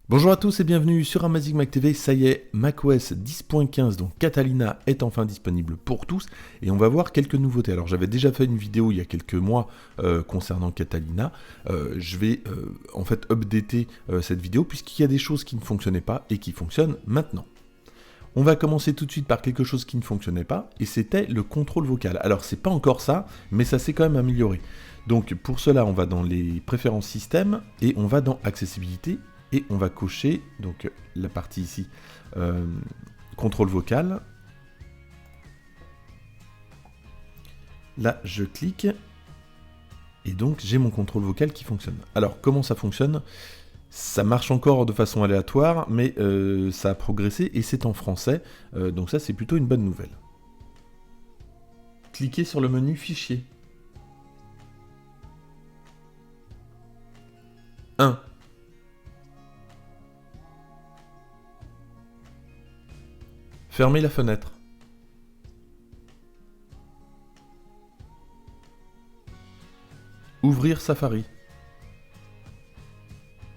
Bonjour à tous et bienvenue sur Amazing Mac TV. Ça y est, macOS 10.15, donc Catalina, est enfin disponible pour tous et on va voir quelques nouveautés. Alors j'avais déjà fait une vidéo il y a quelques mois concernant Catalina. Je vais en fait updater cette vidéo puisqu'il y a des choses qui ne fonctionnaient pas et qui fonctionnent maintenant. On va commencer tout de suite par quelque chose qui ne fonctionnait pas et c'était le contrôle vocal. Alors c'est pas encore ça, mais ça s'est quand même amélioré. Donc pour cela, on va dans les préférences système et on va dans accessibilité. Et on va cocher donc la partie ici, contrôle vocal. Là, je clique. Et donc, j'ai mon contrôle vocal qui fonctionne. Alors, comment ça fonctionne ? Ça marche encore de façon aléatoire, mais ça a progressé et c'est en français. Donc ça, c'est plutôt une bonne nouvelle. Cliquez sur le menu Fichier. 1. Fermez la fenêtre. Ouvrir Safari.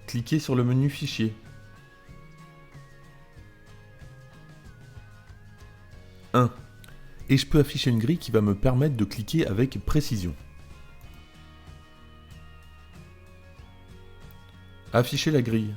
Cliquez sur le menu Fichier. 1. Et je peux afficher une grille qui va me permettre de cliquer avec précision. Afficher la grille.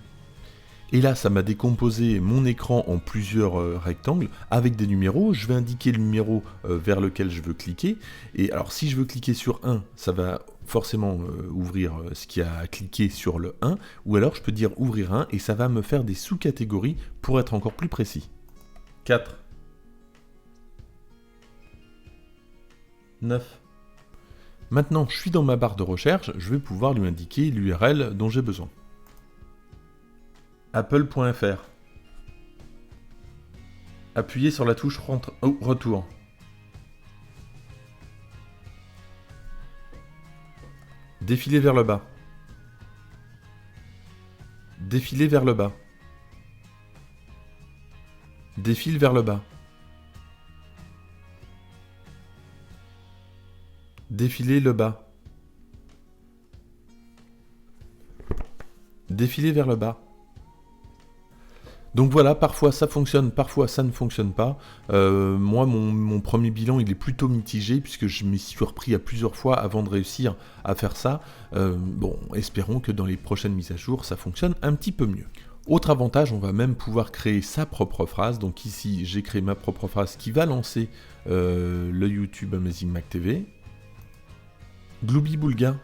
Et là, ça m'a décomposé mon écran en plusieurs rectangles avec des numéros. Je vais indiquer le numéro vers lequel je veux cliquer. Et alors, si je veux cliquer sur 1, ça va forcément ouvrir ce qui a cliqué sur le 1. Ou alors, je peux dire ouvrir 1 et ça va me faire des sous-catégories pour être encore plus précis. 4. 9. Maintenant, je suis dans ma barre de recherche. Je vais pouvoir lui indiquer l'URL dont j'ai besoin. Apple.fr. Appuyez sur la touche Retour. Défilez vers le bas. Défilez vers le bas. Défile vers le bas. Défilez le bas. Défilez vers le bas. Donc voilà, parfois ça fonctionne, parfois ça ne fonctionne pas. Moi, mon premier bilan, il est plutôt mitigé, puisque je m'y suis repris à plusieurs fois avant de réussir à faire ça. Bon, espérons que dans les prochaines mises à jour, ça fonctionne un petit peu mieux. Autre avantage, on va même pouvoir créer sa propre phrase. Donc ici, j'ai créé ma propre phrase qui va lancer le YouTube Amazing Mac TV. Glooby Boulga.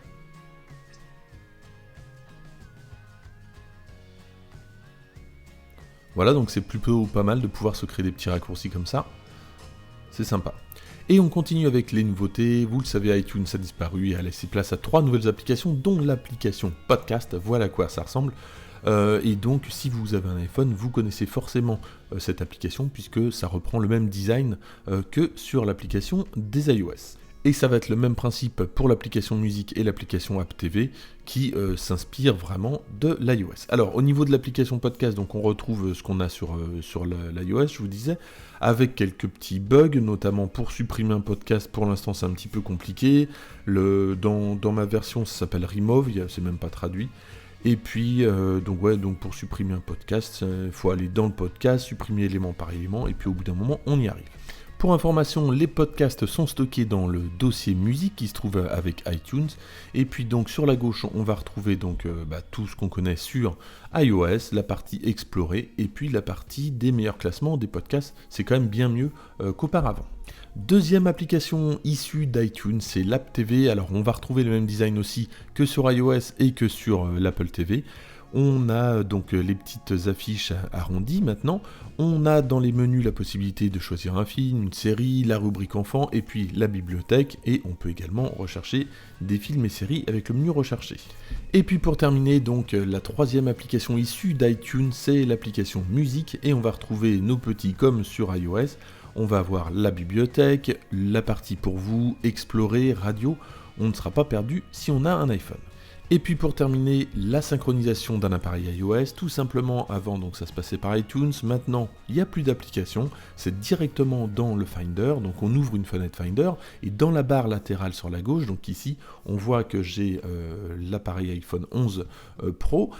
Voilà, donc c'est plutôt pas mal de pouvoir se créer des petits raccourcis comme ça. C'est sympa. Et on continue avec les nouveautés. Vous le savez, iTunes a disparu et a laissé place à 3 nouvelles applications, dont l'application Podcast. Voilà à quoi ça ressemble. Et donc, si vous avez un iPhone, vous connaissez forcément cette application, puisque ça reprend le même design que sur l'application des iOS. Et ça va être le même principe pour l'application musique et l'application App TV qui s'inspire vraiment de l'iOS. Alors au niveau de l'application podcast, donc on retrouve ce qu'on a sur l'iOS, je vous disais, avec quelques petits bugs, notamment pour supprimer un podcast, pour l'instant c'est un petit peu compliqué. Dans ma version ça s'appelle Remove, c'est même pas traduit. Et puis, donc pour supprimer un podcast, il faut aller dans le podcast, supprimer élément par élément, et puis au bout d'un moment, on y arrive. Pour information, les podcasts sont stockés dans le dossier musique qui se trouve avec iTunes. Et puis donc sur la gauche, on va retrouver donc tout ce qu'on connaît sur iOS, la partie explorer, et puis la partie des meilleurs classements des podcasts. C'est quand même bien mieux qu'auparavant. Deuxième application issue d'iTunes, c'est l'App TV. Alors on va retrouver le même design aussi que sur iOS et que sur l'Apple TV. On a donc les petites affiches arrondies maintenant. On a dans les menus la possibilité de choisir un film, une série, la rubrique enfant et puis la bibliothèque. Et on peut également rechercher des films et séries avec le menu recherché. Et puis pour terminer, donc la troisième application issue d'iTunes, c'est l'application musique. Et on va retrouver nos petits comme sur iOS. On va avoir la bibliothèque, la partie pour vous, explorer, radio. On ne sera pas perdu si on a un iPhone. Et puis pour terminer, la synchronisation d'un appareil iOS, tout simplement avant donc ça se passait par iTunes, maintenant il n'y a plus d'application, c'est directement dans le Finder, donc on ouvre une fenêtre Finder, et dans la barre latérale sur la gauche, donc ici on voit que j'ai l'appareil iPhone 11 Pro,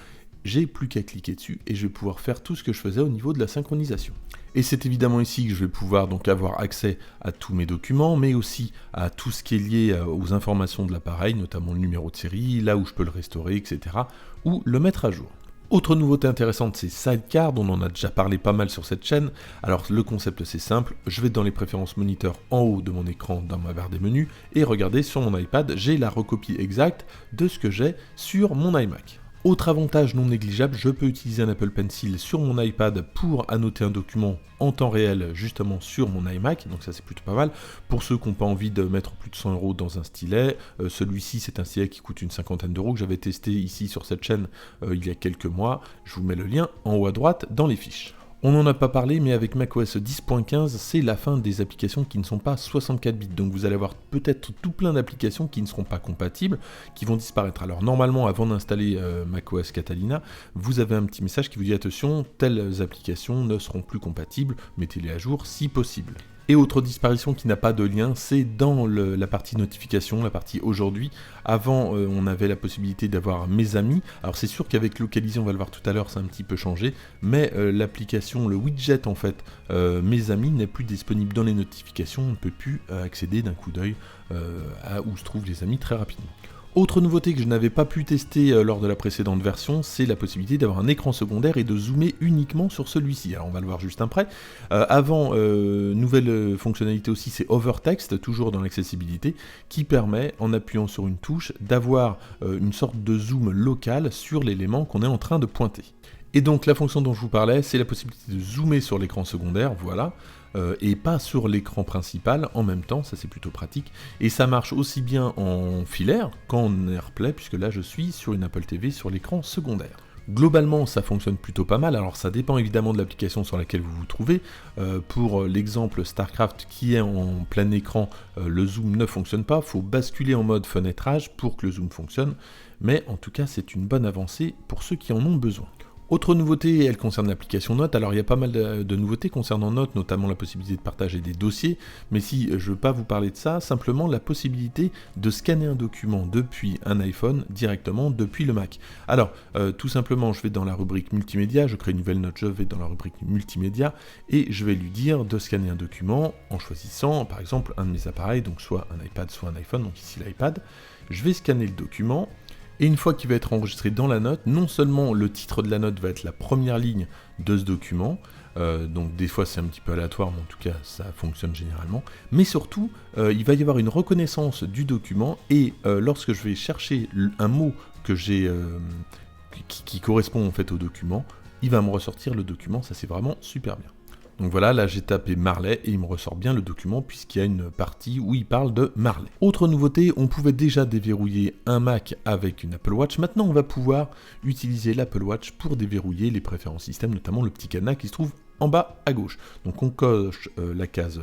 j'ai plus qu'à cliquer dessus et je vais pouvoir faire tout ce que je faisais au niveau de la synchronisation. Et c'est évidemment ici que je vais pouvoir donc avoir accès à tous mes documents, mais aussi à tout ce qui est lié aux informations de l'appareil, notamment le numéro de série, là où je peux le restaurer, etc., ou le mettre à jour. Autre nouveauté intéressante, c'est Sidecar, on en a déjà parlé pas mal sur cette chaîne. Alors le concept c'est simple, je vais dans les préférences moniteur en haut de mon écran dans ma barre des menus, et regardez sur mon iPad, j'ai la recopie exacte de ce que j'ai sur mon iMac. Autre avantage non négligeable, je peux utiliser un Apple Pencil sur mon iPad pour annoter un document en temps réel justement sur mon iMac, donc ça c'est plutôt pas mal. Pour ceux qui n'ont pas envie de mettre plus de 100 € dans un stylet, celui-ci c'est un stylet qui coûte une cinquantaine d'euros que j'avais testé ici sur cette chaîne il y a quelques mois. Je vous mets le lien en haut à droite dans les fiches. On n'en a pas parlé, mais avec macOS 10.15, c'est la fin des applications qui ne sont pas 64 bits. Donc vous allez avoir peut-être tout plein d'applications qui ne seront pas compatibles, qui vont disparaître. Alors normalement, avant d'installer macOS Catalina, vous avez un petit message qui vous dit attention, telles applications ne seront plus compatibles, mettez-les à jour si possible. Et autre disparition qui n'a pas de lien, c'est dans la partie notification, la partie aujourd'hui. Avant, on avait la possibilité d'avoir mes amis. Alors c'est sûr qu'avec Localiser, on va le voir tout à l'heure, ça a un petit peu changé. Mais l'application, le widget en fait, mes amis n'est plus disponible dans les notifications. On ne peut plus accéder d'un coup d'œil à où se trouvent les amis très rapidement. Autre nouveauté que je n'avais pas pu tester lors de la précédente version, c'est la possibilité d'avoir un écran secondaire et de zoomer uniquement sur celui-ci. Alors on va le voir juste après. Avant, nouvelle fonctionnalité aussi, c'est Overtext, toujours dans l'accessibilité, qui permet, en appuyant sur une touche, d'avoir une sorte de zoom local sur l'élément qu'on est en train de pointer. Et donc la fonction dont je vous parlais, c'est la possibilité de zoomer sur l'écran secondaire, voilà, et pas sur l'écran principal en même temps, ça c'est plutôt pratique. Et ça marche aussi bien en filaire qu'en AirPlay, puisque là je suis sur une Apple TV sur l'écran secondaire. Globalement, ça fonctionne plutôt pas mal, alors ça dépend évidemment de l'application sur laquelle vous vous trouvez. Pour l'exemple StarCraft qui est en plein écran, le zoom ne fonctionne pas, il faut basculer en mode fenêtrage pour que le zoom fonctionne, mais en tout cas c'est une bonne avancée pour ceux qui en ont besoin. Autre nouveauté, elle concerne l'application Notes. Alors il y a pas mal de nouveautés concernant Notes, notamment la possibilité de partager des dossiers, mais si je ne veux pas vous parler de ça, simplement la possibilité de scanner un document depuis un iPhone directement depuis le Mac. Alors tout simplement, je vais dans la rubrique multimédia, je crée une nouvelle note, je vais dans la rubrique multimédia et je vais lui dire de scanner un document en choisissant par exemple un de mes appareils, donc soit un iPad, soit un iPhone, donc ici l'iPad. Je vais scanner le document. Et une fois qu'il va être enregistré dans la note, non seulement le titre de la note va être la première ligne de ce document, donc des fois c'est un petit peu aléatoire, mais en tout cas ça fonctionne généralement, mais surtout il va y avoir une reconnaissance du document, et lorsque je vais chercher un mot que j'ai qui correspond en fait au document, il va me ressortir le document, ça c'est vraiment super bien. Donc voilà, là j'ai tapé Marley et il me ressort bien le document puisqu'il y a une partie où il parle de Marley. Autre nouveauté, on pouvait déjà déverrouiller un Mac avec une Apple Watch. Maintenant on va pouvoir utiliser l'Apple Watch pour déverrouiller les préférences système, notamment le petit cadenas qui se trouve en bas à gauche. Donc on coche la case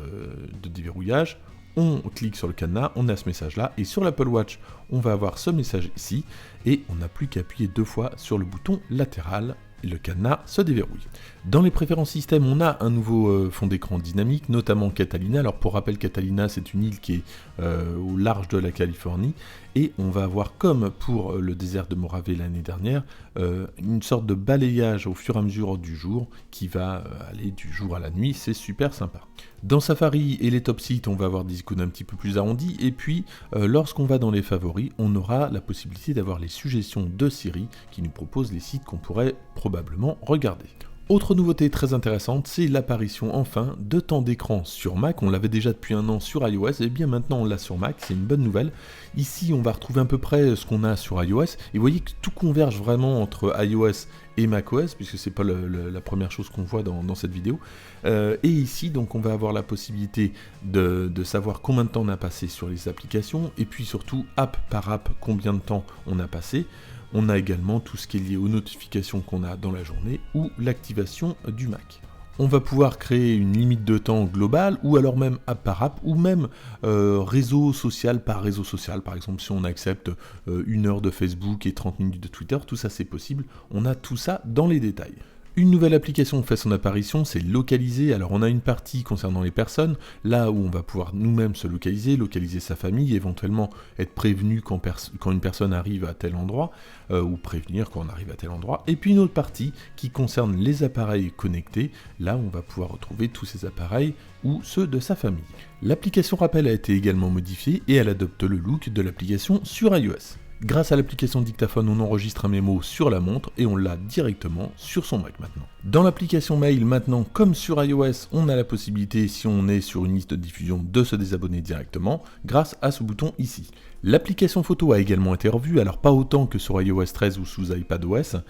de déverrouillage, on clique sur le cadenas, on a ce message là, et sur l'Apple Watch on va avoir ce message ici, et on n'a plus qu'à appuyer 2 fois sur le bouton latéral. Le cadenas se déverrouille. Dans les préférences système, on a un nouveau fond d'écran dynamique, notamment Catalina. Alors pour rappel, Catalina, c'est une île qui est au large de la Californie, et on va avoir, comme pour le désert de Mojave l'année dernière, une sorte de balayage au fur et à mesure du jour, qui va aller du jour à la nuit, c'est super sympa. Dans Safari et les top sites, on va avoir des icônes un petit peu plus arrondies, et puis lorsqu'on va dans les favoris, on aura la possibilité d'avoir les suggestions de Siri, qui nous propose les sites qu'on pourrait probablement regarder. Autre nouveauté très intéressante, c'est l'apparition enfin de temps d'écran sur Mac. On l'avait déjà depuis un an sur iOS, et bien maintenant on l'a sur Mac, c'est une bonne nouvelle. Ici on va retrouver à peu près ce qu'on a sur iOS, et vous voyez que tout converge vraiment entre iOS et macOS, puisque c'est pas la première chose qu'on voit dans cette vidéo. Et ici donc on va avoir la possibilité de savoir combien de temps on a passé sur les applications, et puis surtout app par app combien de temps on a passé. On a également tout ce qui est lié aux notifications qu'on a dans la journée ou l'activation du Mac. On va pouvoir créer une limite de temps globale, ou alors même app par app, ou même réseau social par réseau social. Par exemple, si on accepte 1 heure de Facebook et 30 minutes de Twitter, tout ça c'est possible. On a tout ça dans les détails. Une nouvelle application fait son apparition, c'est Localiser. Alors on a une partie concernant les personnes, là où on va pouvoir nous-mêmes se localiser sa famille, éventuellement être prévenu quand une personne arrive à tel endroit, ou prévenir quand on arrive à tel endroit. Et puis une autre partie qui concerne les appareils connectés, là où on va pouvoir retrouver tous ces appareils ou ceux de sa famille. L'application rappel a été également modifiée et elle adopte le look de l'application sur iOS. Grâce à l'application dictaphone, on enregistre un mémo sur la montre et on l'a directement sur son Mac maintenant. Dans l'application mail, maintenant, comme sur iOS, on a la possibilité, si on est sur une liste de diffusion, de se désabonner directement grâce à ce bouton ici. L'application photo a également été revue, alors pas autant que sur iOS 13 ou sous iPadOS,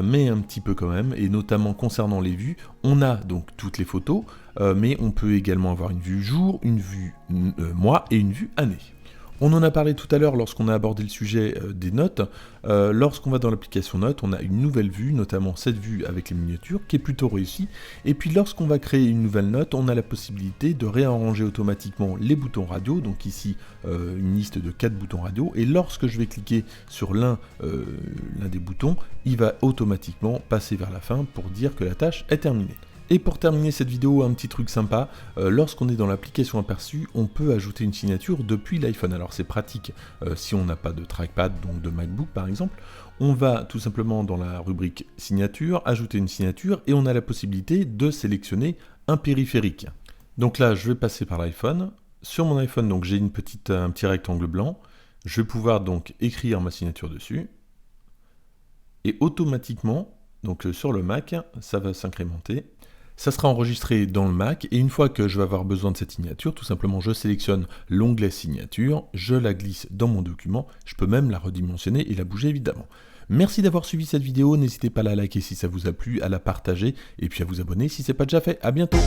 mais un petit peu quand même, et notamment concernant les vues, on a donc toutes les photos, mais on peut également avoir une vue jour, une vue mois et une vue année. On en a parlé tout à l'heure lorsqu'on a abordé le sujet des notes. Lorsqu'on va dans l'application Notes, on a une nouvelle vue, notamment cette vue avec les miniatures, qui est plutôt réussie. Et puis lorsqu'on va créer une nouvelle note, on a la possibilité de réarranger automatiquement les boutons radio. Donc ici, une liste de 4 boutons radio. Et lorsque je vais cliquer sur l'un des boutons, il va automatiquement passer vers la fin pour dire que la tâche est terminée. Et pour terminer cette vidéo, un petit truc sympa, lorsqu'on est dans l'application aperçue, on peut ajouter une signature depuis l'iPhone. Alors c'est pratique si on n'a pas de trackpad, donc de MacBook par exemple. On va tout simplement dans la rubrique signature, ajouter une signature et on a la possibilité de sélectionner un périphérique. Donc là, je vais passer par l'iPhone. Sur mon iPhone, donc j'ai un petit rectangle blanc. Je vais pouvoir donc écrire ma signature dessus. Et automatiquement, donc sur le Mac, ça va s'incrémenter. Ça sera enregistré dans le Mac et une fois que je vais avoir besoin de cette signature, tout simplement je sélectionne l'onglet signature, je la glisse dans mon document, je peux même la redimensionner et la bouger évidemment. Merci d'avoir suivi cette vidéo, n'hésitez pas à la liker si ça vous a plu, à la partager et puis à vous abonner si ce n'est pas déjà fait. À bientôt.